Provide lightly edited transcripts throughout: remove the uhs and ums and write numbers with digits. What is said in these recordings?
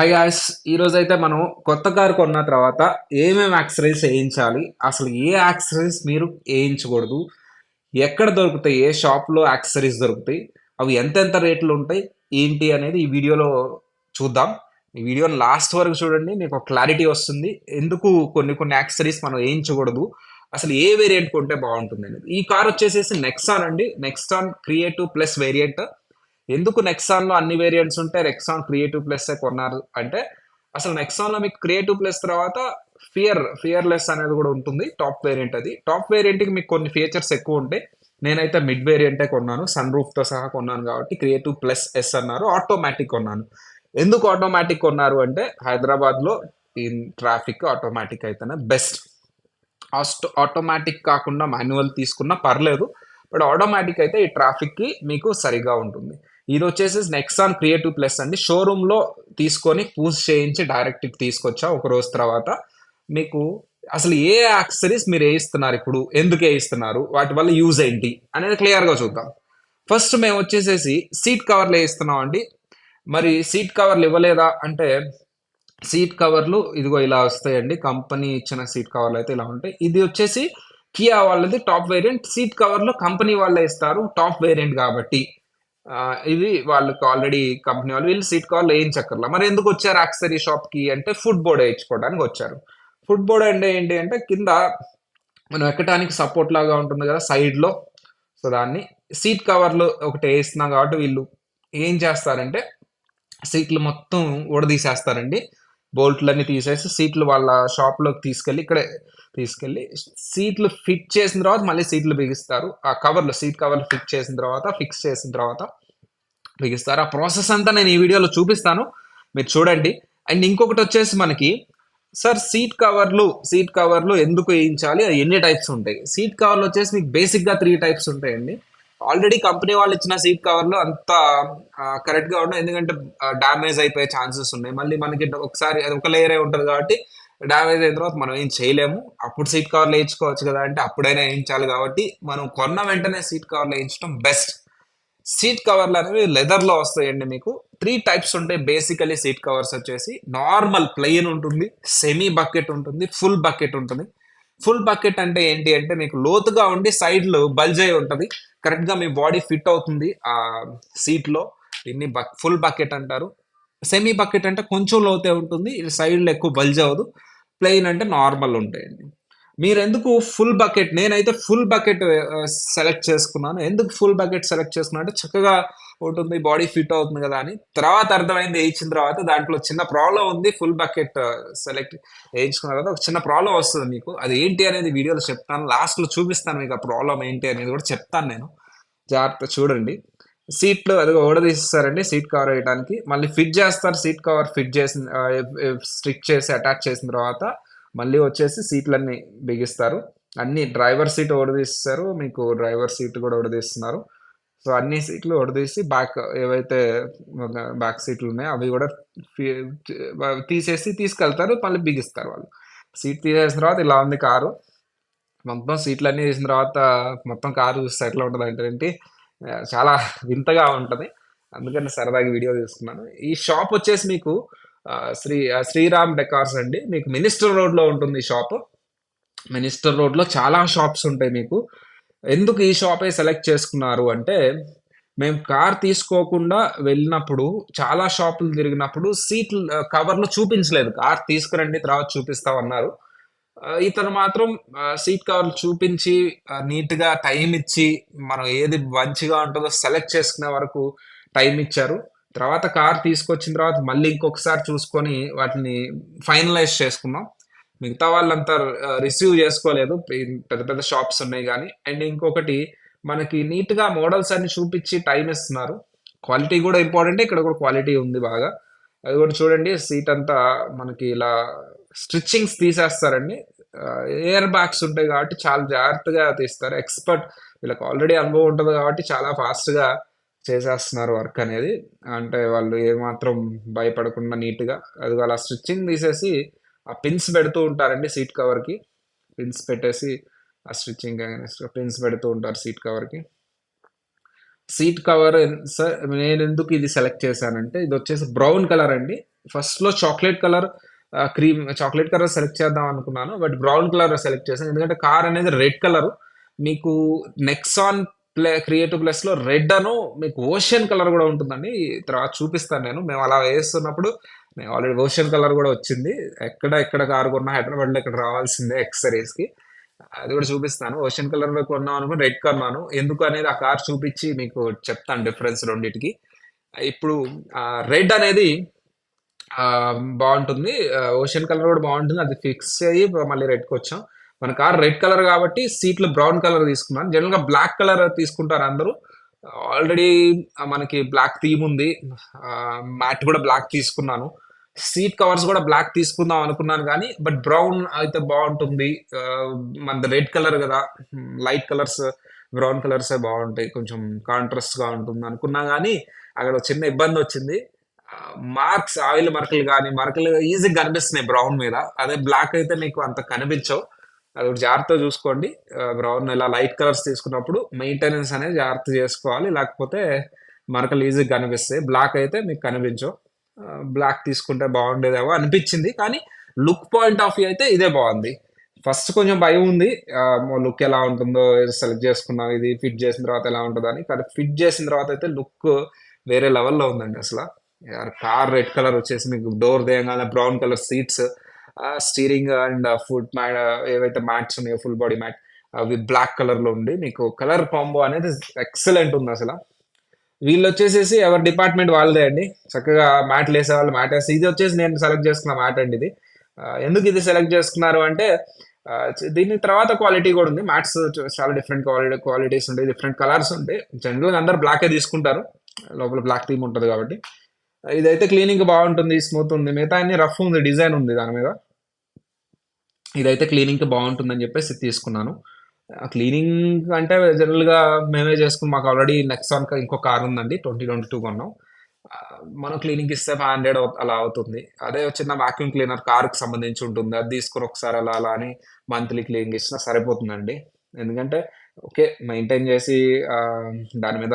Hi guys! ఈరోజైతే మనం కొత్త కారు కొన్న తర్వాత ఏమేమి యాక్సెసరీస్ ఏయించాలి? అసలు ఏ యాక్సెసరీస్ మీరు ఏయించకూడదు? ఎక్కడ దొరుకుతాయి? ఏ షాప్‌లో యాక్సెసరీస్ దొరుకుతాయి? అవి ఎంతెంత రేట్లుంటాయి? ఏంటి అనేది ఈ వీడియోలో చూద్దాం. ఈ వీడియోని లాస్ట్ వరకు చూడండి. మీకు ఒక క్లారిటీ వస్తుంది. ఎందుకు కొన్ని కొన్ని యాక్సెసరీస్ మనం ఏయించకూడదు? అసలు ఏ వేరియంట్ కొంటే బావుంటుందనేది. ఈ కారొచ్చేసేసి నెక్సాన్ అండి. Nexon creative plus variant. ఎందుకు నెక్సాన్‌లో అన్ని వేరియంట్స్ ఉంటే నెక్సాన్ క్రియేటివ్ ప్లస్సే కొన్నారు అంటే, అసలు నెక్సాన్‌లో మీకు క్రియేటివ్ ప్లస్ తర్వాత ఫియర్‌లెస్ అనేది గూడా ఉంటుంది. టాప్ వేరియంట్ అది. టాప్ వేరియంట్‌కి మీకు కొన్ని ఫీచర్స్ ఎక్కువుంటాయి. నేనైతే మిడ్ వేరియంటే కొన్నాను. సన్ రూఫ్‌తో సహా కొన్నాను గాబట్టి క్రియేటివ్ ప్లస్ ఎస్ అన్నారు. ఆటోమేటిక్ కొన్నాను. ఎందుకు ఆటోమేటిక్ కొన్నారు అంటే, హైదరాబాద్‌లో ట్రాఫిక్ ఆటోమేటిక్ అయితేనే బెస్ట్. ఆటోమేటిక్ కాకుండా మాన్యువల్ తీసుకున్నా పర్లేదు. బట్ ఆటోమేటిక్ అయితే ఈ ట్రాఫిక్‌కి మీకు సరిగ్గా ఉంటుంది. ఇదొచ్చేసి నెక్సాన్ క్రియేటివ్ ప్లస్ అండి. షోరూమ్‌లో తీసుకొని పూజ చేయించి డైరెక్ట్ తీసుకొచ్చా ఒక రోజు తర్వాత. మీకు అసలు ఏ యాక్సెసరీస్ మీరు ఏయిస్తున్నారిప్పుడు? ఎందుకు ఏయిస్తున్నారు? వాటి వల్ల యూజ్ ఏంటి? అనేది క్లియర్‌గా చూద్దాం. ఫస్ట్ మేమొచ్చేసేసి సీట్ కవర్లు ఏయిస్తున్నామండి. మరి సీట్ కవర్లు ఇవ్వలేదా అంటే సీట్ కవర్లు ఇదిగో ఇలా వస్తాయండి. కంపెనీ ఇచ్చిన సీట్ కవర్లయితే ఇలా ఉంటాయి. ఇది వచ్చేసి కియా వాళ్ళది టాప్ వేరియంట్. సీట్ కవర్లు కంపెనీ వాళ్ళే ఇస్తారు. టాప్ వేరియంట్ గాబట్టి. ఇది వాళ్ళకి ఆల్రెడీ కంపెనీ వాళ్ళు వీళ్ళు సీట్ కవర్లు ఏయించక్కర్లా. మరెందుకొచ్చారు యాక్సెసరీ షాప్‌కి అంటే ఫుట్ బోర్డ్ ఏయించుకోవడానికొచ్చారు. ఫుట్ బోర్డ్ అంటే ఏంటి అంటే కింద మనం ఎక్కటానికి సపోర్ట్ లాగా ఉంటుంది గదా! సైడ్‌లో. సో, దాన్ని సీట్ కవర్లు ఒకటేస్తున్నాం గాబట్టి వీళ్ళు ఏం చేస్తారంటే సీట్లు మొత్తం ఊడదీసేస్తారండి. బోల్ట్‌లన్నీ తీసేసి సీట్లు వాళ్ళ షాప్‌లోకి తీసుకెళ్ళి ఇక్కడే తీసుకెళ్ళి సీట్లు ఫిట్ చేసిన తర్వాత మళ్ళీ సీట్లు బిగిస్తారు. ఆ కవర్లు సీట్ కవర్లు ఫిక్స్ చేసిన తర్వాత బిగిస్తారు. ఆ ప్రాసెస్ అంతా నేను ఈ వీడియోలో చూపిస్తాను. మీరు చూడండి. అండ్ ఇంకొకటొచ్చేసి మనకి సార్ సీట్ కవర్లు ఎందుకు ఏయించాలి? అయి ఎన్ని టైప్స్ ఉంటాయి? సీట్ కవర్లొచ్చేసి మీకు బేసిక్‌గా 3 టైప్స్ ఉంటాయండి. ఆల్రెడీ కంపెనీ వాళ్ళిచ్చిన సీట్ కవర్లు అంత కరెక్ట్‌గా ఉండవు. ఎందుకంటే డ్యామేజ్ అయిపోయే ఛాన్సెస్ ఉన్నాయి. మళ్ళీ మనకి ఒకసారి అది ఒక లేయరే ఉంటది కాబట్టి డ్యామేజ్ అయిన తర్వాత మనం ఏం చేయలేము. అప్పుడు సీట్ కవర్లు ఏయించుకోవచ్చు గదా! అంటే అప్పుడైనా ఏయించాలి గాబట్టి మనం కొన్న వెంటనే సీట్ కవర్లు ఏయించడం బెస్ట్. సీట్ కవర్లనేవి లెదర్‌లో వస్తాయండి మీకు. 3 టైప్స్ ఉంటాయి బేసికల్లీ సీట్ కవర్స్ వచ్చేసి. నార్మల్ ప్లెయిన్ ఉంటుంది. సెమీ బకెట్ ఉంటుంది. ఫుల్ బకెట్ ఉంటుంది. ఫుల్ బకెట్ అంటే ఏంటి అంటే మీకు లోతుగా ఉండి సైడ్‌లు బల్జ్ అయ్యి ఉంటది. కరెక్ట్‌గా మీ బాడీ ఫిట్ అవుతుంది సీట్‌లో. దీన్ని ఫుల్ బకెట్ అంటారు. సెమీ బకెట్ అంటే కొంచెం లోతే ఉంటుంది. ఇది సైడ్‌లో ఎక్కువ బల్జ్ అవ్వదు. ప్లెయిన్ అంటే నార్మల్ ఉంటాయండి. మీరెందుకు ఫుల్ బకెట్ నేనైతే ఫుల్ బకెట్ సెలెక్ట్ చేసుకున్నాను. ఎందుకు ఫుల్ బకెట్ సెలెక్ట్ చేసుకున్నా అంటే చక్కగా ఉంటుంది. బాడీ ఫిట్ అవుతుంది గదా! అని. తర్వాత అర్థమైంది ఏయించిన తర్వాత దాంట్లో చిన్న ప్రాబ్లమ్ ఉంది. ఫుల్ బకెట్ ఏయించుకున్న తర్వాత ఒక చిన్న ప్రాబ్లమ్ వస్తది మీకు. అది ఏంటి అనేది వీడియోలో చెప్తాను. లాస్ట్‌లో చూపిస్తాను మీకు ఆ ప్రాబ్లమ్ ఏంటి అనేది గూడా చెప్తాను నేను. జాగ్రత్తగా చూడండి. సీట్లు అదిగో ఊడదీసేసారండి సీట్ కవర్ ఏయడానికి. మళ్ళీ ఫిట్ జేస్తారు. సీట్ కవర్ ఫిట్ చేసిన స్టిక్ చేసి అటాచ్ చేసిన తర్వాత మళ్ళీ వచ్చేసి సీట్లన్నీ బిగిస్తారు. అన్నీ డ్రైవర్ సీట్ ఊడదీసేసారు. మీకు డ్రైవర్ సీట్ గూడా ఊడదీస్తున్నారు. సో, అన్ని సీట్లు ఊడదీసి ఏవైతే బ్యాక్ సీట్లున్నాయో అవి గూడా ఫి తీసేసి తీసుకెళ్తారు. మళ్ళీ బిగిస్తారు వాళ్ళు. సీట్ తీసేసిన తర్వాత ఇలా ఉంది కారు. మొత్తం సీట్లన్నీ తీసిన తర్వాత మొత్తం కారు చూస్తే ఎట్లా ఉంటదంటే ఏంటి చాలా వింతగా ఉంటది. అందుకని సరదాగా వీడియో తీసుకున్నాను. ఈ షాప్ వచ్చేసి మీకు శ్రీరామ్ డెకార్స్ అండి. మీకు మినిస్టర్ రోడ్‌లో ఉంటుంది ఈ షాపు. మినిస్టర్ రోడ్‌లో చాలా షాప్స్ ఉంటాయి మీకు. ఎందుకు ఈ షాపే సెలెక్ట్ చేసుకున్నారు అంటే, మేము కార్ తీసుకోకుండా వెళ్ళినప్పుడు చాలా షాపులు తిరిగినప్పుడు కవర్లు చూపించలేదు. కార్ తీసుకురండి తర్వాత చూపిస్తామన్నారు. ఇతను మాత్రం సీట్ కవర్లు చూపించి నీట్‌గా టైమ్ ఇచ్చి, మనం ఏది మంచిగా ఉంటదో సెలెక్ట్ చేసుకునే వరకు టైమ్ ఇచ్చారు. తర్వాత కార్ తీసుకొచ్చిన తర్వాత మళ్ళీ ఇంకొకసారి చూసుకొని వాటిని ఫైనలైజ్ చేసుకున్నాం. మిగతా వాళ్ళంతా రిసీవ్ చేసుకోలేదు. పెద్ద పెద్ద షాప్స్ ఉన్నాయి గానీ. అండ్ ఇంకొకటి మనకి నీట్‌గా మోడల్స్ అన్ని చూపిచ్చి టైమ్ ఇస్తున్నారు. క్వాలిటీ గూడా ఇంపార్టెంటే. ఇక్కడ గూడా క్వాలిటీ ఉంది బాగా. అది గూడా చూడండి సీట్ అంతా మనకి ఇలా స్టిచ్చింగ్స్ తీసేస్తారండి. ఎయిర్ బ్యాగ్స్ ఉంటాయి గాబట్టి చాలా జాగ్రత్తగా తీస్తారు. వీళ్ళకి ఆల్రెడీ అనుభవం ఉంటది గాబట్టి చాలా ఫాస్ట్‌గా చేసేస్తున్నారు వర్క్ అనేది. అంటే వాళ్ళు ఏమాత్రం భయపడకుండా నీట్‌గా అదిగో అలా స్టిచ్చింగ్ తీసేసి ఆ పిన్స్ పెడుతూ ఉంటారండి సీట్ కవర్‌కి. పిన్స్ పెట్టేసి ఆ స్టిచ్చింగ్ పిన్స్ పెడుతూ ఉంటారు సీట్ కవర్‌కి. సీట్ కవర్ సార్ నేనెందుకు ఇది సెలెక్ట్ చేశానంటే ఇదొచ్చేసి బ్రౌన్ కలర్ అండి. ఫస్ట్‌లో చాక్లేట్ కలర్ సెలెక్ట్ చేద్దాం అనుకున్నాను. బట్ బ్రౌన్ కలర్ సెలెక్ట్ చేశాను. ఎందుకంటే కార్ అనేది రెడ్ కలరు. మీకు నెక్సాన్ క్రియేటివ్ ప్లస్‌లో రెడ్ మీకు ఓషన్ కలర్ గూడా ఉంటుందండి. తర్వాత చూపిస్తాను నేను. మేము అలా వేస్తున్నప్పుడు నేను ఆల్రెడీ ఓషన్ కలర్ గూడా వచ్చింది. ఎక్కడ కార్ కొన్నా హైదరాబాద్‌లో ఇక్కడ రావాల్సిందే యాక్సెసరీస్‌కి. అది గూడా చూపిస్తాను. ఓషన్ కలర్‌లో కొన్నాం అనుకోని రెడ్ కొన్నాను. ఎందుకు అనేది ఆ కార్ చూపిచ్చి మీకు చెప్తాను డిఫరెన్స్ రెండిటికి. ఇప్పుడు రెడ్ అనేది బావుంటుంది. ఓషన్ కలర్ గూడా బావుంటుంది. అది ఫిక్స్ అయ్యి మళ్ళీ రెడ్‌కొచ్చాం. మన కార్ రెడ్ కలర్ గాబట్టి సీట్లు బ్రౌన్ కలర్ తీసుకున్నాను. జనరల్‌గా బ్లాక్ కలర్ తీసుకుంటారు అందరూ. ఆల్రెడీ మనకి బ్లాక్ థీమ్ ఉంది. మ్యాట్ గూడా బ్లాక్ తీసుకున్నాను. సీట్ కవర్స్ గూడా బ్లాక్ తీసుకుందాం అనుకున్నాను గానీ, బట్ బ్రౌన్ అయితే బావుంటుంది. మనది రెడ్ కలర్ గదా! లైట్ కలర్స్, బ్రౌన్ కలర్సే బావుంటాయి. కొంచెం కాంట్రాస్ట్‌గా ఉంటుంది అనుకున్నా గానీ, అక్కడ ఒక చిన్న ఇబ్బందొచ్చింది. ఆయిల్ మరకలు గాని, మరకలు ఈజీగా కనిపిస్తున్నాయి బ్రౌన్ మీద. అదే బ్లాక్ అయితే మీకు అంత కనిపించవు. అదొకటి జాగ్రత్తగా చూసుకోండి. బ్రౌన్ ఇలా లైట్ కలర్స్ తీసుకున్నప్పుడు మెయింటెనెన్స్ అనేది జాగ్రత్త చేసుకోవాలి. లేకపోతే మరకలు ఈజీగా కనిపిస్తాయి. బ్లాక్ అయితే మీకు కనిపించవు. బ్లాక్ తీసుకుంటే బాగుండేదేమో అనిపించింది. కానీ లుక్ పాయింట్ ఆఫ్ వ్యూ అయితే ఇదే బాగుంది. ఫస్ట్ కొంచెం భయం ఉంది. లుక్ ఎలా ఉంటుందో సెలెక్ట్ చేసుకున్నాం. ఇది ఫిట్ చేసిన తర్వాత ఎలా ఉంటుందని. కానీ ఫిట్ చేసిన తర్వాత అయితే లుక్ వేరే లెవెల్‌లో ఉందండి అసల. కార్ రెడ్ కలర్ వచ్చేసి మీకు డోర్ తీయంగానే brown colour seats, steering and foot mat, ఏవైతే మ్యాట్స్ ఉన్నాయో ఫుల్ బాడీ మ్యాట్ అవి బ్లాక్ కలర్‌లో ఉండి మీకు కలర్ కాంబో అనేది ఎక్సలెంట్ ఉంది అసల. వీళ్ళొచ్చేసేసి ఎవరి డిపార్ట్మెంట్ వాళ్ళదే అండి. చక్కగా మ్యాట్‌లేసేవాళ్ళు మ్యాటేసి ఇది వచ్చేసి నేను సెలెక్ట్ చేసుకున్న మ్యాట్ అండి ఇది. ఎందుకు ఇది సెలెక్ట్ చేసుకున్నారు అంటే దీని తర్వాత క్వాలిటీ కూడా ఉంది. మ్యాట్స్ చాలా డిఫరెంట్ క్వాలిటీస్ ఉంటాయి. డిఫరెంట్ కలర్స్ ఉంటాయి. జనరల్‌గా అందరూ బ్లాకే తీసుకుంటారు. లోపల బ్లాక్ థీమ్ ఉంటది కాబట్టి. ఇదైతే క్లీనింగ్ బాగుంటుంది. స్మూత్ ఉంది. మిగతా అన్ని రఫ్ ఉంది. డిజైన్ ఉంది దాని మీద. ఇదైతే క్లీనింగ్‌కి బాగుంటుందని చెప్పేసి ఇది తీసుకున్నాను. క్లీనింగ్ అంటే జనరల్‌గా మేమే చేసుకుని మాకు ఆల్రెడీ నెక్సాన్ ఇంకో కార్ ఉందండి. 2022 కొన్నాం. మనం క్లీనింగ్‌కి ఇస్తే 500 అలా అవుతుంది. అదే చిన్న వాక్యూమ్ క్లీనర్ కార్‌కి సంబంధించి ఉంటుంది. అది తీసుకొని ఒకసారి అలా అలా అని మంత్లీ క్లీనింగ్ ఇచ్చినా సరిపోతుందండి. ఎందుకంటే ఓకే. మెయింటైన్ చేసి దాని మీద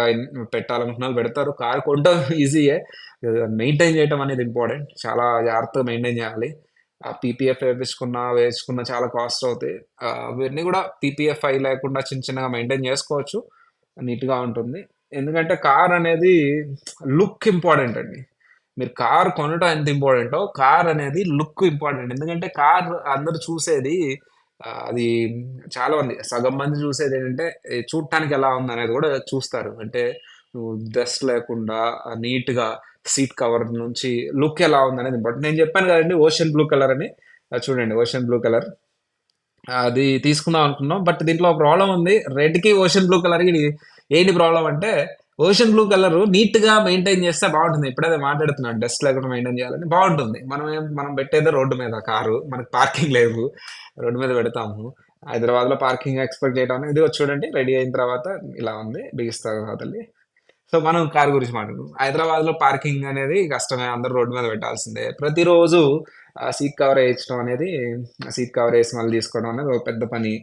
పెట్టాలనుకున్నోళ్ళు పెడతారు. కార్ కొనడం ఈజీయే. మెయింటైన్ చేయటం అనేది ఇంపార్టెంట్. చాలా జాగ్రత్తగా మెయింటైన్ చేయాలి. పీపీఎఫ్ వేపించుకున్న చాలా కాస్ట్ అవుతాయి. అవన్నీ కూడా పీపీఎఫ్ అయి లేకుండా చిన్న చిన్నగా మెయింటైన్ చేసుకోవచ్చు. నీట్‌గా ఉంటుంది. ఎందుకంటే కార్ అనేది లుక్ ఇంపార్టెంట్ అండి. మీరు కార్ కొనటం ఎంత ఇంపార్టెంటో, కార్ అనేది లుక్ ఇంపార్టెంట్. ఎందుకంటే కార్ అందరూ చూసేది అది చాలా మంది సగం మంది చూసేదేంటంటే చూడటానికి ఎలా ఉందనేది కూడా చూస్తారు. అంటే నువ్వు డస్ట్ లేకుండా నీట్‌గా సీట్ కవర్ నుంచి లుక్ ఎలా ఉందనేది ఇంపార్టెంట్. నేను చెప్పాను కదండీ! ఓషన్ బ్లూ కలర్ అని. చూడండి ఓషన్ బ్లూ కలర్. అది తీసుకుందాం అనుకున్నాం. బట్ దీంట్లో ప్రాబ్లమ్ ఉంది. రెడ్‌కి, ఓషన్ బ్లూ కలర్‌కి ఏంటి ప్రాబ్లమ్ అంటే, ఓషన్ బ్లూ కలరు నీట్‌గా మెయింటైన్ చేస్తే బావుంటుంది. ఇప్పుడదే మాట్లాడుతున్నాను. డస్ట్ లేకుండా మెయింటైన్ చేయాలని బావుంటుంది. మనం పెట్టేదే రోడ్డు మీద కారు. మనకు పార్కింగ్ లేదు. రోడ్డు మీద పెడతాము. హైదరాబాద్‌లో పార్కింగ్ ఎక్స్‌పెక్ట్ చేయడం అనేది ఇదిగో చూడండి రెడీ అయిన తర్వాత ఇలా ఉంది. బిగిస్తాను వదలి. సో, మనం కారు గురించి మాట్లాడుకుందాం. హైదరాబాద్‌లో పార్కింగ్ అనేది కష్టమే. అందరూ రోడ్డు మీద పెట్టాల్సిందే. ప్రతిరోజు సీట్ కవర్ ఏయించడం అనేది సీట్ కవర్ ఏసి మళ్ళీ తీసుకోవడం అనేది ఒక పెద్ద పని.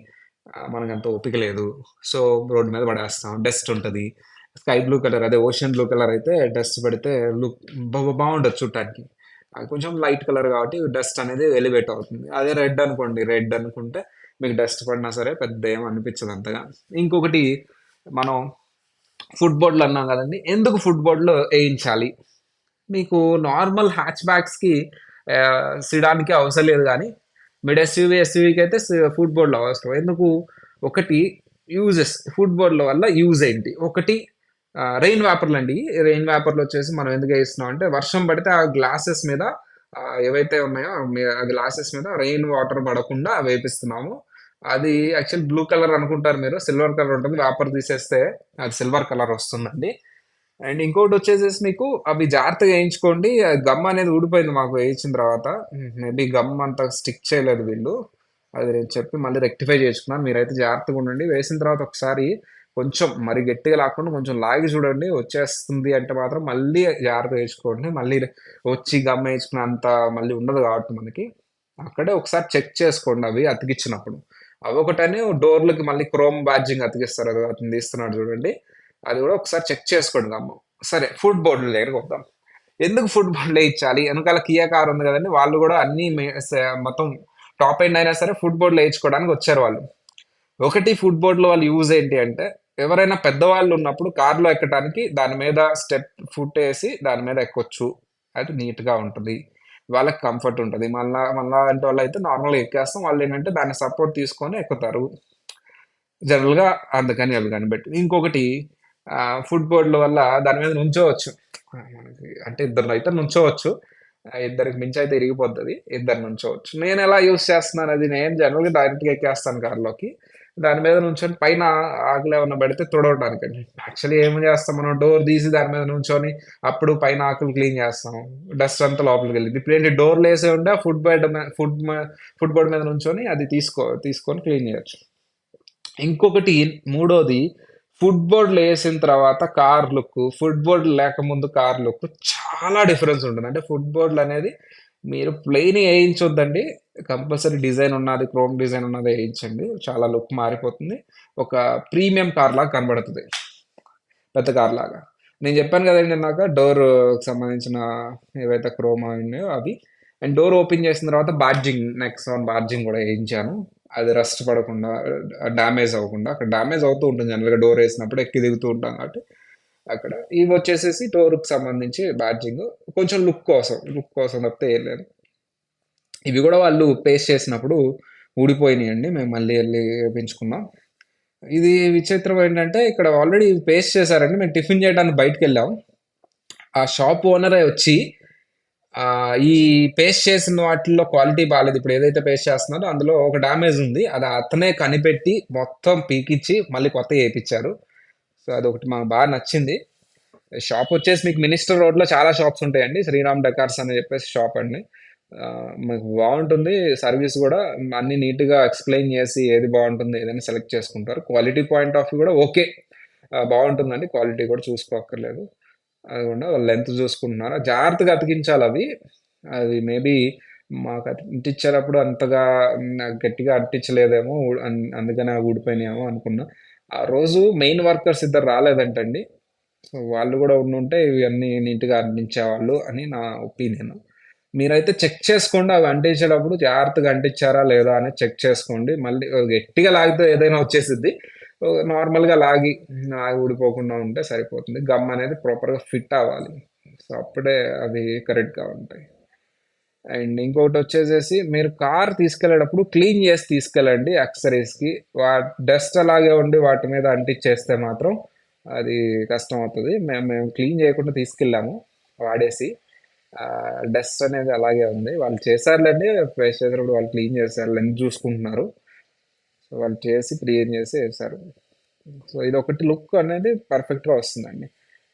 మనకంత ఓపిక లేదు. సో, రోడ్డు మీద పడేస్తాం. డస్ట్ ఉంటది. స్కై బ్లూ కలర్ అదే ఓషన్ బ్లూ కలర్ అయితే డస్ట్ పడితే లుక్ బావుంటది చూడటానికి. అది కొంచెం లైట్ కలర్ కాబట్టి డస్ట్ అనేది ఎలివేట్ అవుతుంది. అదే రెడ్ అనుకోండి, రెడ్ అనుకుంటే మీకు డస్ట్ పడినా సరే పెద్ద ఏమి అనిపించదు అంతగా. ఇంకొకటి మనం ఫుట్ బోర్డ్‌లు అన్నాం గదండీ! ఎందుకు ఫుట్ బోర్డ్‌లు ఏయించాలి? మీకు నార్మల్ హ్యాచ్ బ్యాక్స్‌కి సిడాన్‌కి అవసరం లేదు గానీ, మిడ్ ఎస్యూవీకైతే ఫుట్ బోర్డ్‌లు అవసరం. ఎందుకు? ఒకటి ఫుట్ బోర్డ్‌ల వల్ల యూజ్ ఏంటి? ఒకటి రెయిన్ వేపర్‌లండి. రెయిన్ వేపర్‌లొచ్చేసి మనం ఎందుకు ఏయిస్తున్నాం అంటే, వర్షం పడితే ఆ గ్లాసెస్ మీద ఏవైతే ఉన్నాయో ఆ గ్లాసెస్ మీద రెయిన్ వాటర్ పడకుండా వేపిస్తున్నాము. అది యాక్చువల్ బ్లూ కలర్ అనుకుంటారు మీరు. సిల్వర్ కలర్ ఉంటుంది. వేపర్ తీసేస్తే అది సిల్వర్ కలర్ వస్తుందండి. అండ్ ఇంకోటొచ్చేసేసి మీకు అవి జాగ్రత్తగా ఏయించుకోండి. గమ్ అనేది ఊడిపోయింది మాకు ఏయించిన తర్వాత. మేబీ గమ్ అంత స్టిక్ చేయలేదు వీళ్ళు. అది నేను చెప్పి మళ్ళీ రెక్టిఫై చేసుకున్నాను. మీరైతే జాగ్రత్తగా ఉండండి. వేసిన తర్వాత ఒకసారి కొంచెం మరి గట్టిగా లాక్కుండా కొంచెం లాగి చూడండి. వచ్చేస్తుంది అంటే మాత్రం మళ్ళీ జాగ్రత్తగా ఏయించుకోండి. మళ్ళీ వచ్చి గమ్ ఏయించుకున్నంత మళ్ళీ ఉండదు కాబట్టి మనకి. అక్కడే ఒకసారి చెక్ చేసుకోండి అవి అతికిచ్చినప్పుడు. అవొకటని డోర్‌లకి మళ్ళీ క్రోమ్ బ్యాడ్జింగ్ అతికిస్తారు. అది అతను తీస్తున్నాడు చూడండి. అది గూడా ఒకసారి చెక్ చేసుకోండి గమ్ము. సరే ఫుడ్ బోర్డుల దగ్గరకొద్దాం. ఎందుకు ఫుట్ బోర్డ్‌లో ఇచ్చాలి? ఎనకాల కియా కార్ ఉంది గదండీ! వాళ్ళు గూడా అన్నీ మొత్తం టాప్ ఎండ్ అయినా సరే ఫుట్ బోర్డ్‌లో ఏయించుకోవడానికి వచ్చారు వాళ్ళు. ఒకటి ఫుట్ బోర్డ్‌లో వాళ్ళ యూజ్ ఏంటి అంటే, ఎవరైనా పెద్దవాళ్ళు ఉన్నప్పుడు కార్‌లో ఎక్కటానికి దాని మీద స్టెప్ ఫుట్ ఏసి దాని మీద ఎక్కొచ్చు. అది నీట్‌గా ఉంటది. వాళ్ళకి కంఫర్ట్ ఉంటది. మనలాంటి వాళ్ళైతే నార్మల్‌గా ఎక్కేస్తాం. వాళ్ళేంటంటే దాన్ని సపోర్ట్ తీసుకొని ఎక్కుతారు. జనరల్‌గా అందుకని అవి కనిపెట్టి. ఇంకొకటి ఫుట్ బోర్డ్‌ల వల్ల దాని మీద నుంచోవచ్చు. మనకి అంటే ఇద్దరినైతే నుంచోవచ్చు. ఇద్దరికి మించి అయితే ఇరిగిపోతది. ఇద్దరు నుంచోవచ్చు. నేనెలా యూజ్ చేస్తున్నానది నేను జనరల్‌గా డైరెక్ట్‌గా ఎక్కేస్తాను కార్‌లోకి. దాని మీద నుంచొని పైన ఆకులేమన్నా పెడితే తుడవడానికండి. యాక్చువల్లీ ఏం చేస్తాం మనం డోర్ తీసి దాని మీద నుంచొని అప్పుడు పైన ఆకులు క్లీన్ చేస్తాం. డస్ట్ అంతా లోపలికెళ్ళిద్ది. ఇప్పుడేంటి డోర్‌లేసే ఉంటే ఆ ఫుట్ బోర్డ్ మీద నుంచొని అది తీసుకొని క్లీన్ చేయొచ్చు. ఇంకొకటి మూడోది ఫుట్ బోర్డ్‌లో ఏసిన తర్వాత కార్ లుక్కు, ఫుట్ బోర్డ్ లేకముందు కార్ లుక్కు చాలా డిఫరెన్స్ ఉంటుంది. అంటే ఫుట్ బోర్డ్‌లనేది మీరు ప్లెయిన్ ఏయించొద్దండి. కంపల్సరీ డిజైన్ ఉన్నది, క్రోమ్ డిజైన్ ఉన్నది ఏయించండి. చాలా లుక్ మారిపోతుంది. ఒక ప్రీమియం కార్‌లాగా కనబడతది. పెద్ద కార్‌లాగా. నేను చెప్పాను గదండీ ఇందాక డోర్‌కి సంబంధించిన ఏవైతే క్రోమా ఉన్నాయో అవి. అండ్ డోర్ ఓపెన్ చేసిన తర్వాత బాడ్జింగ్, నెక్సాన్ బాడ్జింగ్ గూడా ఏయించాను. అది రస్ట్ పడకుండా, డ్యామేజ్ అవ్వకుండా. అక్కడ డ్యామేజ్ అవుతూ ఉంటుంది జనరల్‌గా డోర్ ఏసినప్పుడు ఎక్కి దిగుతూ ఉంటాం కాబట్టి. అక్కడ ఇవొచ్చేసేసి డోర్‌కి సంబంధించి బాడ్జింగ్. కొంచెం లుక్ కోసం తప్పితే ఏం లేదు. ఇవి గూడా వాళ్ళు పేస్ట్ చేసినప్పుడు ఊడిపోయినియండి. మేము మళ్ళీ ఎళ్లి ఏపించుకున్నాం. ఇది విచిత్రం ఏంటంటే ఇక్కడ ఆల్రెడీ పేస్ట్ చేశారండి. మేము టిఫిన్ చేయడానికి బయటికెళ్ళాం. ఆ షాప్ ఓనరే వచ్చి ఈ పేస్ట్ చేసిన వాటిల్లో క్వాలిటీ బాలేదు. ఇప్పుడు ఏదైతే పేస్ట్ చేస్తున్నారో అందులో ఒక డ్యామేజ్ ఉంది. అది అతనే కనిపెట్టి మొత్తం పీకిచ్చి మళ్ళీ కొత్తయి ఏపిచ్చారు. సో, అదొకటి మాకు బాగా నచ్చింది. షాప్ వచ్చేసి మీకు మినిస్టర్ రోడ్‌లో చాలా షాప్స్ ఉంటాయండి. శ్రీరామ్ డెకార్స్ అని చెప్పేసి షాప్ అండి. మీకు బావుంటుంది. సర్వీస్ గూడా అన్నీ నీట్‌గా ఎక్స్‌ప్లెయిన్ చేసి ఏది బావుంటుంది ఏదని సెలెక్ట్ చేసుకుంటారు. క్వాలిటీ పాయింట్ ఆఫ్ వ్యూ కూడా ఓకే. బావుంటుందండి. క్వాలిటీ కూడా చూసుకోక్కర్లేదు. అది కూడా లెంత్ చూసుకుంటున్నారు. జాగ్రత్తగా అతికించాలవి. అది మేబీ మాకు అంటించేటప్పుడు అంతగా గట్టిగా అంటించలేదేమో అందుకనే అవి ఊడిపోయినాయేమో అనుకున్నా. ఆ రోజు మెయిన్ వర్కర్స్ ఇద్దరు రాలేదంటండి. సో, వాళ్ళు గూడా ఉండుంటే ఇవన్నీ నీట్‌గా అంటించేవాళ్ళు అని నా ఒపీనియన్. మీరైతే చెక్ చేసుకోండి. అవి అంటించేటప్పుడు జాగ్రత్తగా అంటించారా లేదా అనేది చెక్ చేసుకోండి. మళ్ళీ గట్టిగా లాగితే ఏదైనా వచ్చేసిద్ది. నార్మల్‌గా లాగి ఊడిపోకుండా ఉంటే సరిపోతుంది. గమ్ అనేది ప్రాపర్‌గా ఫిట్ అవ్వాలి. సో, అప్పుడే అవి కరెక్ట్‌గా ఉంటాయి. అండ్ ఇంకొకటొచ్చేసేసి మీరు కార్ తీసుకెళ్ళేటప్పుడు క్లీన్ చేసి తీసుకెళ్ళండి యాక్సెసరీస్‌కి. డస్ట్ అలాగే ఉండి వాటి మీద అంటిచ్చేస్తే మాత్రం అది కష్టమవుతది. మేము క్లీన్ చేయకుండా తీసుకెళ్ళాము వాడేసి. డస్ట్ అనేది అలాగే ఉంది. వాళ్ళు చేశారులెండి. పేస్ట్ చేసేటప్పుడు వాళ్ళు క్లీన్ చేశారు. లెంత్ చూసుకుంటున్నారు. సో, వాళ్ళు చేసి క్లీన్ చేసి ఏశారు. సో, ఇదొకటి లుక్ అనేది పర్ఫెక్ట్‌గా వస్తుందండి.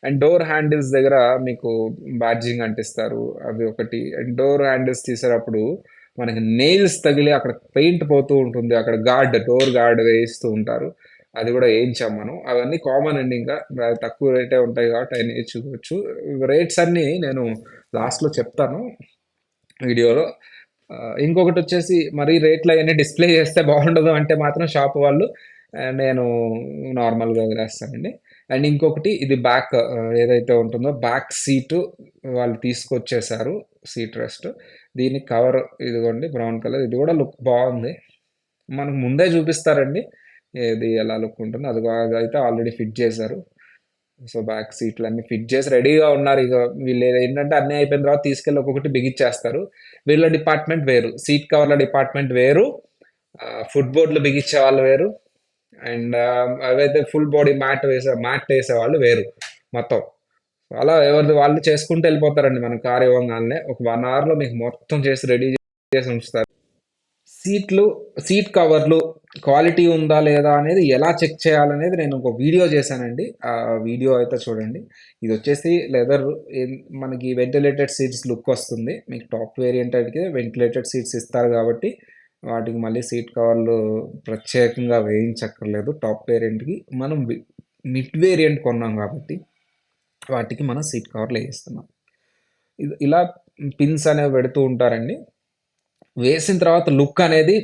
అండ్ డోర్ హ్యాండిల్స్ దగ్గర మీకు బ్యాడ్జింగ్ అంటిస్తారు. అవి ఒకటి. అండ్ డోర్ హ్యాండిల్స్ తీసేటప్పుడు మనకి నెయిల్స్ తగిలి అక్కడ పెయింట్ పోతూ ఉంటుంది. అక్కడ డోర్ గార్డ్ వేయిస్తూ ఉంటారు. అది గూడా ఏయించాం మనం. అవన్నీ కామన్ అండి ఇంకా. తక్కువ రేటే ఉంటాయి కాబట్టి అయన్నీ ఏయించుకోవచ్చు. రేట్స్ అన్నీ నేను లాస్ట్‌లో చెప్తాను వీడియోలో. ఇంకొకటొచ్చేసి మరీ రేట్లయన్నీ డిస్‌ప్లే చేస్తే బాగుండదు అంటే మాత్రం షాప్ వాళ్ళు నేను నార్మల్‌గా వదిలేస్తానండి. అండ్ ఇంకొకటి ఇది ఏదైతే ఉంటుందో బ్యాక్ సీటు వాళ్ళు తీసుకొచ్చేసారు. Seat rest. దీని కవర్ ఇదిగోండి బ్రౌన్ కలర్. ఇది గూడా లుక్ బావుంది. మనకు ముందే చూపిస్తారండి. ఏది ఎలా లుక్ ఉంటుందో. అదైతే ఆల్రెడీ ఫిట్ చేశారు. సో, బ్యాక్ సీట్‌లన్నీ ఫిట్ చేసి రెడీగా ఉన్నారు. వీళ్ళేంటంటే అన్నీ అయిపోయిన తర్వాత తీసుకెళ్ళి ఒక్కొక్కటి బిగించేస్తారు. వీళ్ళ డిపార్ట్‌మెంట్ వేరు. సీట్ కవర్ల డిపార్ట్‌మెంట్ వేరు. ఫుట్ బోర్డ్‌లు బిగించే వాళ్ళు వేరు. అండ్ అవైతే ఫుల్ బాడీ మ్యాట్ ఏసేవాళ్ళు వేరు మొత్తం. అలా ఎవరిది వాళ్ళు చేసుకుంటూ ఎళ్ళిపోతారండి మనం కార్ ఇవ్వంగాల్నే. ఒక 1 అవర్‌లో మీకు మొత్తం చేసి రెడీ చేసి ఉంచుతారు. సీట్లు, సీట్ కవర్లు క్వాలిటీ ఉందా? లేదా? అనేది ఎలా చెక్ చేయాలనేది నేను ఒక వీడియో చేశానండి. ఆ వీడియో అయితే చూడండి. ఇదొచ్చేసి లెదర్ మనకి వెంటిలేటెడ్ సీట్స్ లుక్ వస్తుంది. మీకు టాప్ వేరియంట్ అయితే వెంటిలేటెడ్ సీట్స్ ఇస్తారు కాబట్టి, వాటికి మళ్ళీ సీట్ కవర్లు ప్రత్యేకంగా వేయించక్కర్లేదు. టాప్ వేరియంట్‌కి మనం మిడ్ వేరియంట్ కొన్నాం కాబట్టి, వాటికి మనం సీట్ కవర్లు ఏయిస్తున్నాం. ఇలా పిన్స్ అనేవి పెడుతూ ఉంటారండి. వేసిన తర్వాత లుక్ అనేది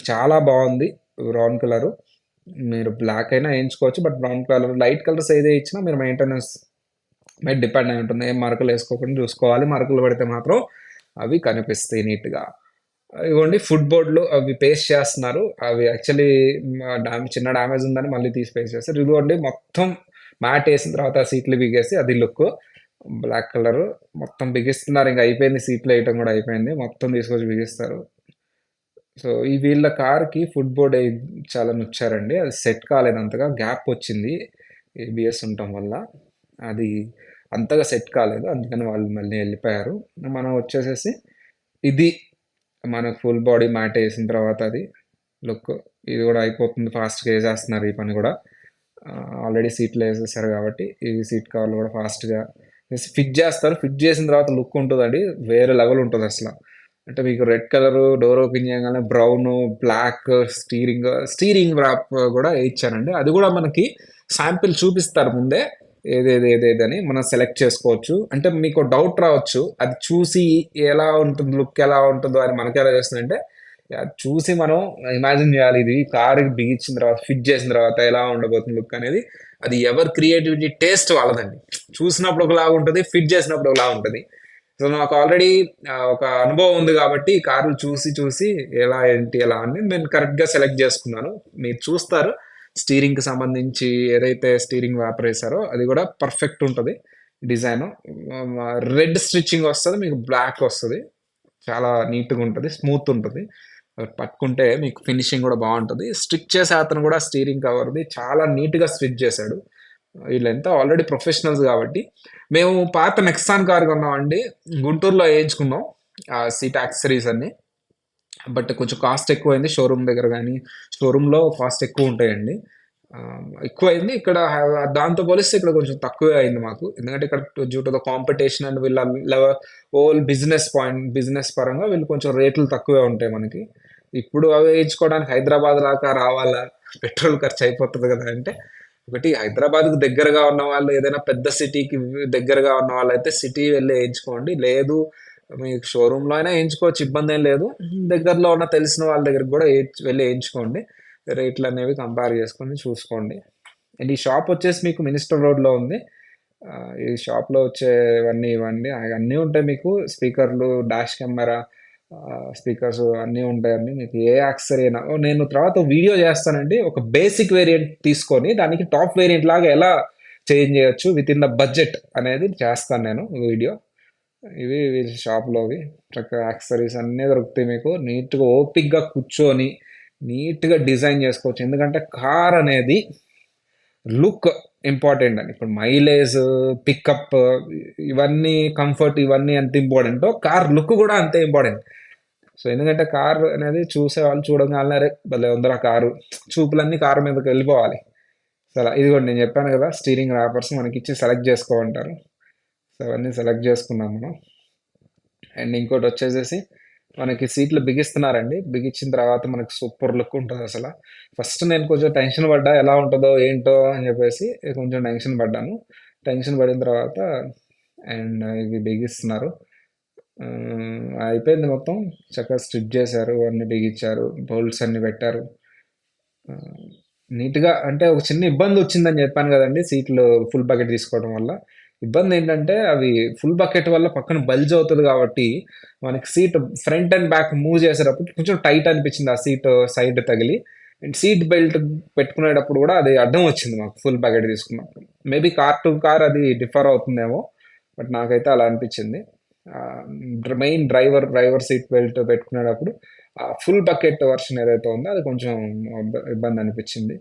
చాలా బావుంది. Brown colour. మీరు బ్లాక్ అయినా ఏయించుకోవచ్చు. But brown colour light colours ఏది ఇచ్చినా మీరు మెయింటెనెన్స్ మీద డిపెండ్ అయి ఉంటుంది. ఏం మరకలు వేసుకోకుండా చూసుకోవాలి. మరకలు పడితే మాత్రం అవి కనిపిస్తాయి నీట్‌గా. ఇగోండి ఫుట్ బోర్డ్‌లు అవి పేస్ట్ చేస్తున్నారు. అవి యాక్చువల్లీ చిన్న డ్యామేజ్ ఉందని మళ్ళీ తీసి పేస్ట్ చేస్తారు. ఇదిగోండి మొత్తం మ్యాట్ ఏసిన తర్వాత సీట్లు బిగేసి అది లుక్. బ్లాక్ కలర్ మొత్తం బిగిస్తున్నారు. ఇంక అయిపోయింది. సీట్లు వేయటం కూడా అయిపోయింది. మొత్తం తీసుకొచ్చి బిగిస్తారు. సో, ఈ వీళ్ళ కార్‌కి ఫుట్ బోర్డ్ చాలా నొచ్చారండి. అది సెట్ కాలేదు అంతగా. గ్యాప్ వచ్చింది. ఏబీఎస్ ఉండటం వల్ల. అది అంతగా సెట్ కాలేదు. అందుకని వాళ్ళు మళ్ళీ వెళ్ళిపోయారు. మనం వచ్చేసేసి ఇది మనకు ఫుల్ బాడీ మ్యాట్ వేసిన తర్వాత అది లుక్. ఇది కూడా అయిపోతుంది. ఫాస్ట్‌గా ఏసేస్తున్నారు ఈ పని కూడా. ఆల్రెడీ సీట్లు వేసేసారు కాబట్టి ఈ సీట్ కవర్లు కూడా ఫాస్ట్‌గా వేసి ఫిట్ చేస్తారు. ఫిట్ చేసిన తర్వాత లుక్ ఉంటుందండి. వేరే లెవెల్ ఉంటుంది అసలు. అంటే మీకు రెడ్ కలరు డోర్ ఓపెన్ చేయగానే బ్రౌను, బ్లాక్ స్టీరింగ్ ర్యాప్ కూడా ఇచ్చారండి. అది కూడా మనకి శాంపిల్ చూపిస్తారు ముందే. ఏదేదని మనం సెలెక్ట్ చేసుకోవచ్చు. అంటే మీకు డౌట్ రావచ్చు. అది చూసి ఎలా ఉంటుంది, లుక్ ఎలా ఉంటుందో అని మనకి ఎలా చేస్తుందంటే, అది చూసి మనం ఇమాజిన్ చేయాలి. ఇది కారుకి బిగించిన తర్వాత, ఫిట్ చేసిన తర్వాత ఎలా ఉండబోతుంది లుక్ అనేది. అది ఎవరి క్రియేటివిటీ టేస్ట్ వాళ్ళదండి. చూసినప్పుడు ఒకలా ఉంటుంది, ఫిట్ చేసినప్పుడు ఒకలా ఉంటుంది. సో నాకు ఆల్రెడీ ఒక అనుభవం ఉంది కాబట్టి కార్లు చూసి చూసి ఎలా ఏంటి ఎలా అని నేను కరెక్ట్గా సెలెక్ట్ చేసుకున్నాను. మీరు చూస్తారు స్టీరింగ్కి సంబంధించి ఏదైతే స్టీరింగ్ వ్యాపర్ వేసారో అది కూడా పర్ఫెక్ట్ ఉంటుంది. డిజైన్ రెడ్ స్టిచ్చింగ్ వస్తుంది, మీకు బ్లాక్ వస్తుంది. చాలా నీట్గా ఉంటుంది, స్మూత్ ఉంటుంది. అది పట్టుకుంటే మీకు ఫినిషింగ్ కూడా బాగుంటుంది. స్టిచ్ చేసే అతను కూడా స్టీరింగ్ కవర్ది చాలా నీట్గా స్టిచ్ చేశాడు. వీళ్ళంతా ఆల్రెడీ ప్రొఫెషనల్స్ కాబట్టి. మేము పాత నెక్సాన్ కార్ కొన్నామండి. గుంటూరులో వేయించుకున్నాం ఆ సీట్ యాక్సెసరీస్ అన్ని. బట్ కొంచెం కాస్ట్ ఎక్కువైంది షోరూమ్ దగ్గర కానీ. షోరూంలో కాస్ట్ ఎక్కువ ఉంటాయండి. ఎక్కువైంది. ఇక్కడ దాంతో పోలిస్తే ఇక్కడ కొంచెం తక్కువే అయింది మాకు. ఎందుకంటే ఇక్కడ due to the competition and వీళ్ళ హోల్ బిజినెస్ పరంగా వీళ్ళు కొంచెం రేట్లు తక్కువే ఉంటాయి మనకి. ఇప్పుడు అవి వేయించుకోవడానికి హైదరాబాద్ దాకా రావాలా, పెట్రోల్ ఖర్చు అయిపోతుంది కదా అంటే, ఒకటి హైదరాబాద్కు దగ్గరగా ఉన్న వాళ్ళు, ఏదైనా పెద్ద సిటీకి దగ్గరగా ఉన్న వాళ్ళైతే సిటీ వెళ్ళి వేయించుకోండి. లేదు మీకు షోరూంలో అయినా వేయించుకోవచ్చు, ఇబ్బంది ఏం లేదు. దగ్గరలో ఉన్న తెలిసిన వాళ్ళ దగ్గరికి కూడా వెళ్ళి వేయించుకోండి. రేట్లు అనేవి కంపేర్ చేసుకొని చూసుకోండి. అండ్ ఈ షాప్ వచ్చేసి మీకు మినిస్టర్ రోడ్లో ఉంది. ఈ షాప్లో వచ్చేవన్నీ ఇవన్నీ అన్నీ ఉంటాయి మీకు. స్పీకర్లు, డాష్ కెమెరా, స్పీకర్స్ అన్నీ ఉంటాయండి. మీకు ఏ యాక్సెసరీ అయినా నేను తర్వాత వీడియో చేస్తానండి. ఒక బేసిక్ వేరియంట్ తీసుకొని దానికి టాప్ వేరియంట్ లాగా ఎలా చేంజ్ చేయొచ్చు విత్ ఇన్ ద బడ్జెట్ అనేది చేస్తాను నేను వీడియో. ఇవి వీళ్ళ షాప్లోవి చక్కగా యాక్సెసరీస్ అన్నీ దొరుకుతాయి మీకు. నీట్గా ఓపిక్గా కూర్చొని నీట్గా డిజైన్ చేసుకోవచ్చు. ఎందుకంటే కార్ అనేది లుక్ ఇంపార్టెంట్ అండి. ఇప్పుడు మైలేజ్, పికప్, ఇవన్నీ కంఫర్ట్ ఇవన్నీ ఎంత ఇంపార్టెంటో కార్ లుక్ కూడా అంతే ఇంపార్టెంట్. సో ఎందుకంటే కార్ అనేది చూసేవాళ్ళు చూడగానే అరే భలే ఉందిరా కారు, చూపులన్నీ కారు మీదకి వెళ్ళిపోవాలి. సో అలా ఇదిగోండి నేను చెప్పాను కదా స్టీరింగ్ ర్యాపర్స్ మనకి ఇచ్చి సెలెక్ట్ చేసుకోమంటారు. సో అవన్నీ సెలెక్ట్ చేసుకున్నాం మనం. అండ్ ఇంకోటి వచ్చేసేసి మనకి సీట్లు బిగిస్తున్నారండి. బిగించిన తర్వాత మనకి సూపర్ లుక్ ఉంటుంది అసలు. ఫస్ట్ నేను కొంచెం టెన్షన్ పడ్డా ఎలా ఉంటుందో ఏంటో అని చెప్పేసి కొంచెం టెన్షన్ పడ్డాను. టెన్షన్ పడిన తర్వాత అండ్ ఇవి బిగిస్తున్నారు. అయిపోయింది మొత్తం. చక్కగా స్టిచ్ చేశారు, అన్నీ బిగించారు, బోల్ట్స్ అన్నీ పెట్టారు. నీట్గా అంటే ఒక చిన్న ఇబ్బంది వచ్చిందని చెప్పాను కదండి సీట్లు ఫుల్ బకెట్ తీసుకోవడం వల్ల. ఇబ్బంది ఏంటంటే అవి ఫుల్ బకెట్ వల్ల పక్కన బల్జ్ అవుతుంది కాబట్టి మనకి seat front and back move చేసేటప్పుడు కొంచెం టైట్ అనిపించింది ఆ సీట్ సైడ్ తగిలి. అండ్ సీట్ బెల్ట్ పెట్టుకునేటప్పుడు కూడా అది అడ్డం వచ్చింది మాకు ఫుల్ బకెట్ తీసుకున్నప్పుడు. మేబీ కార్ టు కార్ అది డిఫర్ అవుతుందేమో, బట్ నాకైతే అలా అనిపించింది. మెయిన్ డ్రైవర్ సీట్ బెల్ట్ పెట్టుకునేటప్పుడు ఫుల్ బకెట్ వర్షన్ ఏదైతే ఉందో అది కొంచెం ఇబ్బంది అనిపించింది.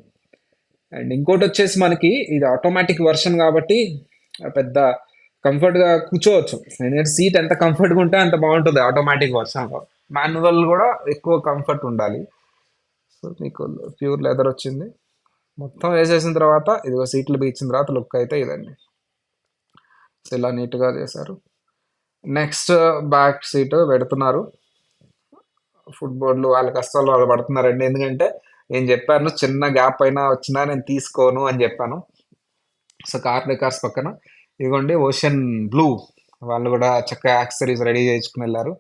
అండ్ ఇంకోటి వచ్చేసి మనకి ఇది ఆటోమేటిక్ వర్షన్ కాబట్టి పెద్ద కంఫర్ట్గా కూర్చోవచ్చు. ఎందుకంటే సీట్ ఎంత కంఫర్ట్గా ఉంటే అంత బాగుంటుంది ఆటోమేటిక్ వర్షన్లో. మాన్యువల్ కూడా ఎక్కువ కంఫర్ట్ ఉండాలి. సో మీకు ప్యూర్ లెదర్ వచ్చింది. మొత్తం వేసేసిన తర్వాత ఇదిగో సీట్లు బిగించిన తర్వాత లుక్ అయితే ఇదండి. సో ఇలా నీట్గా చేశారు. నెక్స్ట్ బ్యాక్ సీట్ పెడుతున్నారు. ఫుట్ బోర్డులు వాళ్ళ కష్టాలు వాళ్ళు పడుతున్నారండి. ఎందుకంటే నేను చెప్పాను చిన్న గ్యాప్ అయినా వచ్చినా నేను తీసుకోను అని చెప్పాను. సో కార్స్ పక్కన ఇదిగోండి ఓషన్ బ్లూ వాళ్ళు కూడా చక్కగా యాక్సెసరీస్ రెడీ చేసుకుని వెళ్ళారు.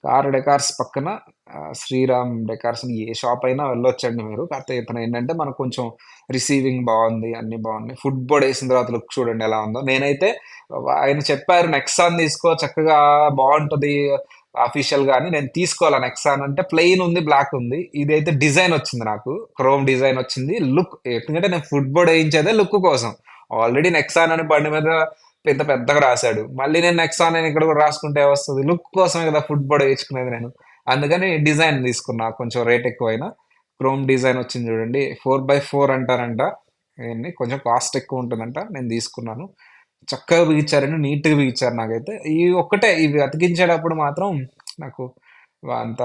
కార్ డెకార్స్ పక్కన శ్రీరామ్ డెకార్స్ అని ఏ షాప్ అయినా వెళ్ళొచ్చండి మీరు. కాకపోతే ఇతను ఏంటంటే మనకు కొంచెం రిసీవింగ్ బాగుంది, అన్నీ బాగున్నాయి. ఫుట్ బోర్డ్ వేసిన తర్వాత లుక్ చూడండి ఎలా ఉందో. నేనైతే ఆయన చెప్పారు నెక్సాన్ తీసుకో చక్కగా బాగుంటుంది అఫీషియల్ గా అని. నేను తీసుకోవాలా నెక్సాన్ అంటే ప్లెయిన్ ఉంది, బ్లాక్ ఉంది. ఇదైతే డిజైన్ వచ్చింది నాకు, క్రోమ్ డిజైన్ వచ్చింది. లుక్ ఎందుకంటే నేను ఫుట్ బోర్డ్ వేయించేదే లుక్ కోసం. ఆల్రెడీ నెక్సాన్ అని బండి మీద పెద్ద పెద్దగా రాశాడు. మళ్ళీ నేను నెక్సాన్ అని ఇక్కడ కూడా రాసుకుంటే వస్తుంది, లుక్ కోసమే కదా ఫుట్ బోర్డ్ వేయించుకునేది నేను. అందుకని డిజైన్ తీసుకున్నా, కొంచెం రేట్ ఎక్కువైనా. క్రోమ్ డిజైన్ వచ్చింది చూడండి, 4x4 అంటారంట. ఇవన్నీ కొంచెం కాస్ట్ ఎక్కువ ఉంటుందంట, నేను తీసుకున్నాను. చక్కగా బిగించారండి, నీట్గా బిగించారు. నాకైతే ఈ ఒక్కటే ఇవి అతికించేటప్పుడు మాత్రం నాకు అంత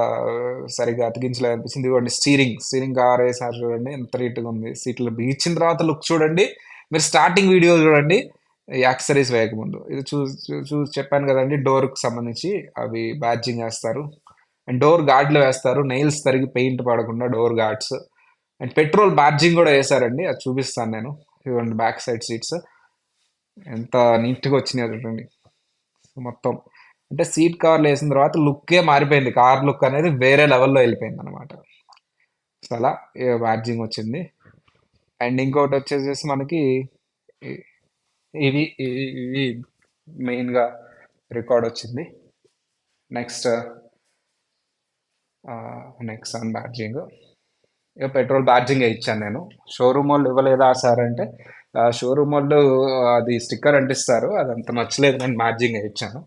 సరిగ్గా అతికించలేదు అనిపించింది. ఇవ్వండి స్టీరింగ్ కార్ వేసారు చూడండి, ఎంత నీట్గా ఉంది. సీట్లు బిగించిన తర్వాత లుక్ చూడండి. మీరు స్టార్టింగ్ వీడియో చూడండి, ఈ యాక్సరీస్ వేయకముందు. ఇది చూసి చెప్పాను కదండి, డోర్కి సంబంధించి అవి బ్యాడ్జింగ్ వేస్తారు. అండ్ డోర్ గార్డ్లు వేస్తారు, నెయిల్స్ తరిగి పెయింట్ పడకుండా door guards. And petrol badging కూడా వేసారండి, అది చూపిస్తాను నేను. ఇవ్వండి బ్యాక్ సైడ్ సీట్స్ ఎంత నీట్గా వచ్చినాయి చూడండి మొత్తం. అంటే సీట్ కవర్లు వేసిన తర్వాత లుక్కే మారిపోయింది, కార్ లుక్ అనేది వేరే లెవెల్లో వెళ్ళిపోయింది అనమాట. సో అలా బ్యాడ్జింగ్ వచ్చింది. అండ్ ఇంకోటి వచ్చేసేసి మనకి ఇ- ఇవి మెయిన్గా రికార్డ్ వచ్చింది. నెక్స్ట్ నెక్సాన్ బ్యాడ్జింగ్, ఇక పెట్రోల్ బ్యాడ్జింగ్ ఇచ్చాను నేను. షోరూమ్ వాళ్ళు ఇవ్వలేదా సార్ అంటే, షోరూమ్ వాళ్ళు అది స్టిక్కర్ అంటిస్తారు, అది అంత నచ్చలేదు, నేను బ్యాడ్జింగ్ ఇచ్చాను.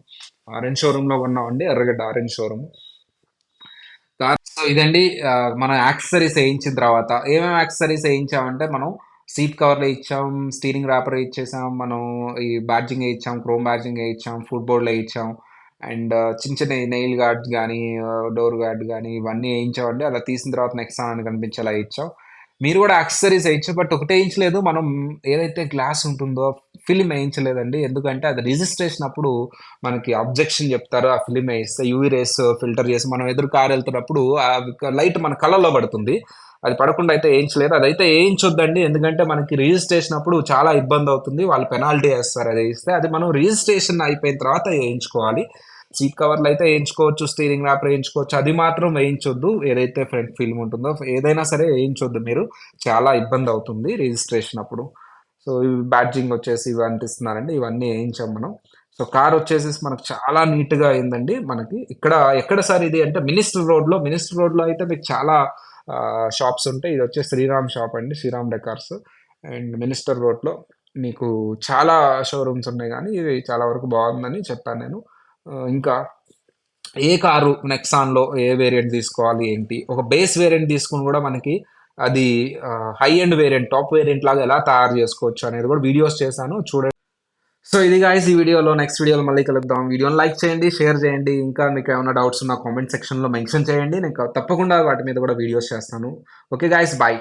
ఆరెంజ్ షోరూంలో కొన్నామండి, ఎర్రగడ్డ ఆరెంజ్ షోరూమ్. సో ఇదండి, మనం యాక్సెసరీస్ వేయించిన తర్వాత ఏమేమి యాక్సెసరీస్ వేయించామంటే, మనం సీట్ కవర్లు ఇచ్చాం, స్టీరింగ్ ర్యాపర్ ఇచ్చేసాం, మనం ఈ బ్యాడ్జింగ్ ఇచ్చాం, క్రోమ్ బ్యాడ్జింగ్ ఇచ్చాం, ఫుట్ బోర్డ్లో ఇచ్చాం. అండ్ చిన్న చిన్న నెయిల్ గార్డ్స్ కానీ, డోర్ గార్డ్ కానీ ఇవన్నీ వేయించామండి. అలా తీసిన తర్వాత నెక్స్ట్ అని కనిపించేలా ఇచ్చాం. మీరు కూడా యాక్సెసరీస్ వేయించు, బట్ ఒకటే వేయించలేదు మనం. ఏదైతే గ్లాస్ ఉంటుందో ఫిలిం వేయించలేదండి, ఎందుకంటే అది రిజిస్ట్రేషన్ అప్పుడు మనకి అబ్జెక్షన్ చెప్తారు. ఆ ఫిలిం వేయిస్తే యూవీ రేస్ ఫిల్టర్ చేసి మనం ఎదురు కారు వెళ్తున్నప్పుడు ఆ లైట్ మన కళ్ళలో పడుతుంది. అది పడకుండా అయితే వేయించలేదు, అదైతే వేయించొద్దండి. ఎందుకంటే మనకి రిజిస్ట్రేషన్ అప్పుడు చాలా ఇబ్బంది అవుతుంది, వాళ్ళు పెనాల్టీ వేస్తారు అది వేయిస్తే. అది మనం రిజిస్ట్రేషన్ అయిపోయిన తర్వాత వేయించుకోవాలి. సీట్ కవర్లు అయితే వేయించుకోవచ్చు, స్టీరింగ్ ర్యాపర్ వేయించుకోవచ్చు, అది మాత్రం వేయించొద్దు. ఏదైతే ఫ్రంట్ ఫిల్మ్ ఉంటుందో ఏదైనా సరే వేయించొద్దు మీరు, చాలా ఇబ్బంది అవుతుంది రిజిస్ట్రేషన్ అప్పుడు. సో ఇవి బ్యాడ్జింగ్ వచ్చేసి ఇవి అంటిస్తున్నారండి, ఇవన్నీ వేయించాం మనం. సో కార్ వచ్చేసి మనకు చాలా నీట్గా అయిందండి. మనకి ఇక్కడ ఎక్కడ సార్ ఇది అంటే, మినిస్టర్ రోడ్లో అయితే మీకు చాలా షాప్స్ ఉంటాయి. ఇది వచ్చేసి శ్రీరామ్ షాప్ అండి, శ్రీరామ్ డెకార్స్. అండ్ మినిస్టర్ రోడ్లో మీకు చాలా షోరూమ్స్ ఉన్నాయి, కానీ ఇది చాలా వరకు బాగుందని చెప్పాను నేను. ఇంకా ఏ కారు నెక్సాన్లో ఏ వేరియంట్ తీసుకోవాలి ఏంటి, ఒక బేస్ వేరియంట్ తీసుకుని కూడా మనకి అది high end variant, top variant లాగా ఎలా తయారు చేసుకోవచ్చు అనేది కూడా వీడియోస్ చేశాను, చూడండి. సో ఇది గాయస్ ఈ వీడియోలో. నెక్స్ట్ వీడియోలో మళ్ళీ కలుద్దాం. వీడియోని లైక్ చేయండి, షేర్ చేయండి. ఇంకా మీకు ఏమైనా డౌట్స్ ఉన్నా కామెంట్ సెక్షన్లో మెన్షన్ చేయండి, నేను తప్పకుండా వాటి మీద కూడా వీడియోస్ చేస్తాను. Okay guys, bye.